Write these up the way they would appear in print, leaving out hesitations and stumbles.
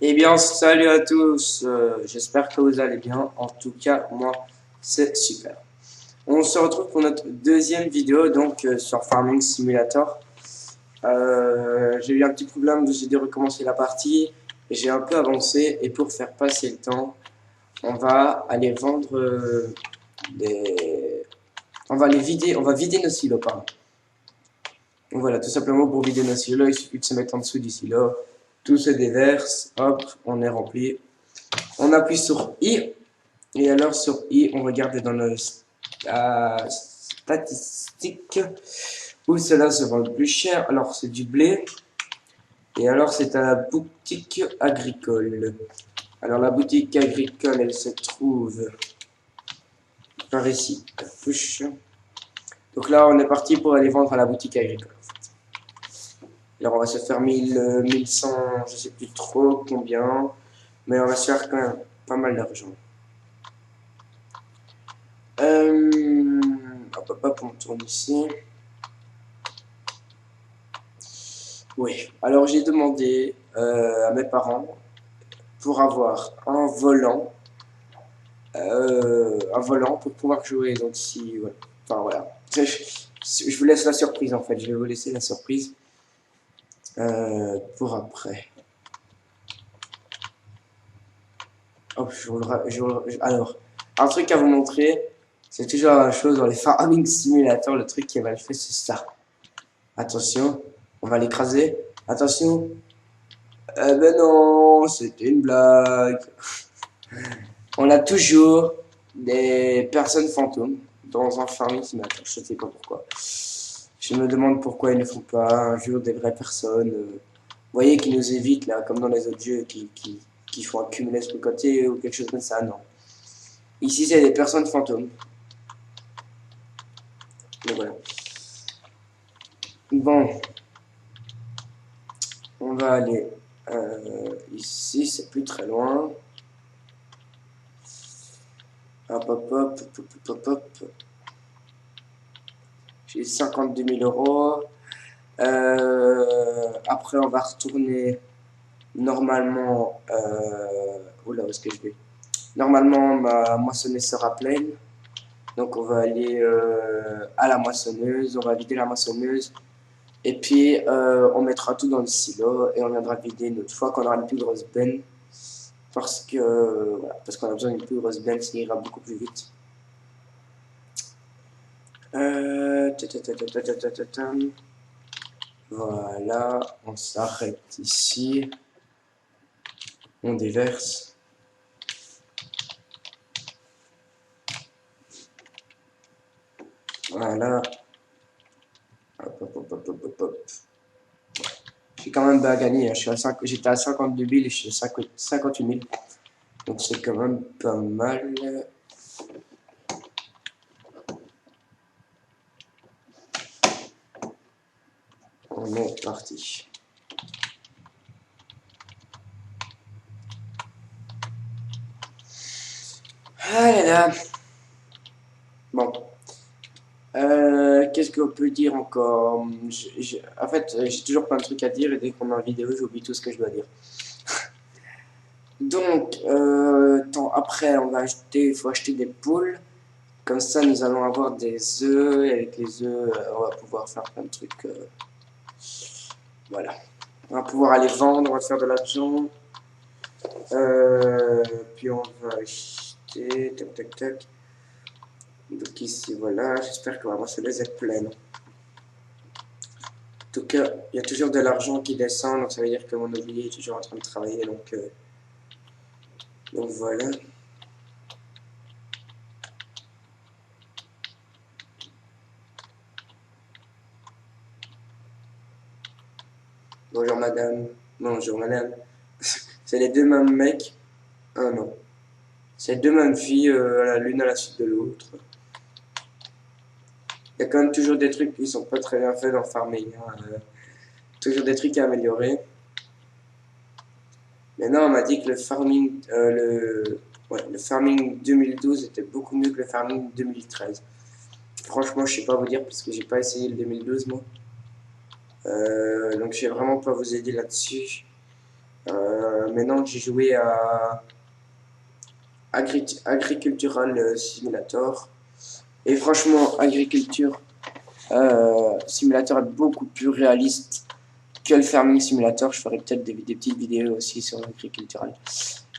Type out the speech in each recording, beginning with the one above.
Eh bien, salut à tous, j'espère que vous allez bien. En tout cas, moi, c'est super. On se retrouve pour notre deuxième vidéo donc sur Farming Simulator. J'ai eu un petit problème, j'ai dû recommencer la partie. J'ai un peu avancé et pour faire passer le temps, on va aller vendre des... On va vider nos silos, pardon. Donc voilà, tout simplement pour vider nos silos, il suffit de se mettre en dessous du silo. Tout se déverse, hop, on est rempli. On appuie sur I. Et alors sur I, on regarde dans nos statistiques où cela se vend le plus cher. Alors c'est du blé. Et alors c'est à la boutique agricole. Alors la boutique agricole, elle se trouve par ici. Push. Donc là, on est parti pour aller vendre à la boutique agricole. En fait. Alors on va se faire 1100, je sais plus trop combien. Mais on va se faire quand même pas mal d'argent. Hop, hop, on tourne ici. Oui, alors j'ai demandé à mes parents pour avoir un volant pour pouvoir jouer. Donc si, ouais. Enfin voilà. Je vous laisse la surprise en fait. Je vais vous laisser la surprise pour après. Hop, alors, un truc à vous montrer. C'est toujours la même chose dans les Farming Simulator. Le truc qui est mal fait, c'est ça. Attention, on va l'écraser. Attention. Eh ben non, c'était une blague. On a toujours des personnes fantômes dans un farming simulator. Je ne sais pas pourquoi. Je me demande pourquoi ils ne font pas un jour des vraies personnes. Vous voyez, qui nous évitent, là, comme dans les autres jeux, qui font accumuler ce côté ou quelque chose comme ça. Non. Ici, c'est des personnes fantômes. Donc voilà. Bon, on va aller ici, c'est plus très loin. Hop, hop, hop, hop, hop, hop, hop. J'ai 52 000 euros. Après, on va retourner normalement. Oula, où est-ce que je vais? Normalement, ma moissonneuse sera pleine. Donc, on va aller à la moissonneuse. On va vider la moissonneuse. Et puis, on mettra tout dans le silo et on viendra vider une autre fois qu'on aura une plus grosse benne. Parce que, voilà, parce qu'on a besoin d'une plus grosse benne, ça ira beaucoup plus vite. Voilà, on s'arrête ici. On déverse. Voilà. Hop, hop, hop, hop, hop, hop, hop. J'ai quand même bien gagné. Hein. J'étais à 52 000 et je suis à 58 000. Donc c'est quand même pas mal. On est parti. Ah là là. Bon. Qu'est-ce qu'on peut dire encore? En fait, j'ai toujours plein de trucs à dire et dès qu'on a une vidéo, j'oublie tout ce que je dois dire. Donc, après, il faut acheter des poules. Comme ça, nous allons avoir des œufs. Et avec les œufs, on va pouvoir faire plein de trucs. Voilà. On va pouvoir aller vendre, on va faire de l'argent. Puis on va acheter. Tac, tac, tac. Donc ici, voilà. J'espère que vraiment ça les est pleine. En tout cas, il y a toujours de l'argent qui descend. Donc ça veut dire que mon ouvrier est toujours en train de travailler. Donc voilà. Bonjour madame. Bonjour madame. C'est les deux mêmes mecs. Ah non. C'est deux mêmes filles, l'une à la suite de l'autre. Il y a quand même toujours des trucs qui sont pas très bien faits dans Farming. Hein. Toujours des trucs à améliorer. Mais non, on m'a dit que le Farming 2012 était beaucoup mieux que le Farming 2013. Franchement, je sais pas vous dire parce que j'ai pas essayé le 2012 moi. Donc je vais vraiment pas vous aider là-dessus. maintenant j'ai joué à Agricultural Simulator. Et franchement, Agriculture Simulator est beaucoup plus réaliste que le Farming Simulator. Je ferai peut-être des petites vidéos aussi sur l'agricultural.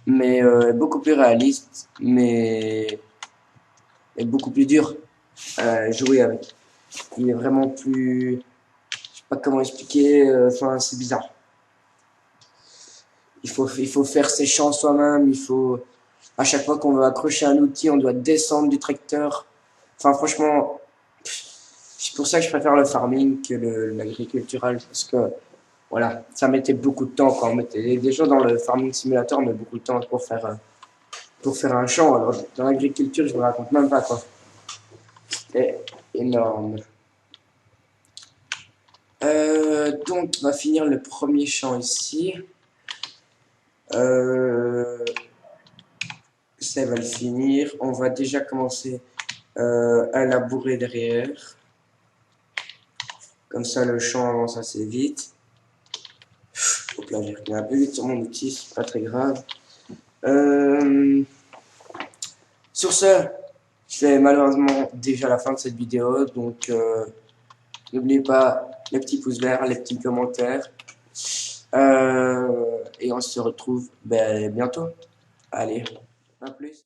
Mais beaucoup plus réaliste, mais est beaucoup plus dur à jouer avec. Il est vraiment plus... Je sais pas comment expliquer, enfin c'est bizarre. Il faut faire ses champs soi-même, il faut... À chaque fois qu'on veut accrocher un outil, on doit descendre du tracteur. Enfin franchement, c'est pour ça que je préfère le farming que l'agricultural, parce que voilà, ça mettait beaucoup de temps quand on mettait. Des gens dans le farming simulator mettent beaucoup de temps pour faire un champ. Alors dans l'agriculture, je ne me raconte même pas quoi. C'est énorme. Donc, on va finir le premier champ ici. Ça va le finir. On va déjà commencer à labourer derrière. Comme ça, le champ avance assez vite. Hop là, j'ai reculé un peu vite sur mon outil, c'est pas très grave. Sur ce, c'est malheureusement déjà la fin de cette vidéo. Donc, n'oubliez pas les petits pouces verts, les petits commentaires. Et on se retrouve bientôt. Allez, à plus.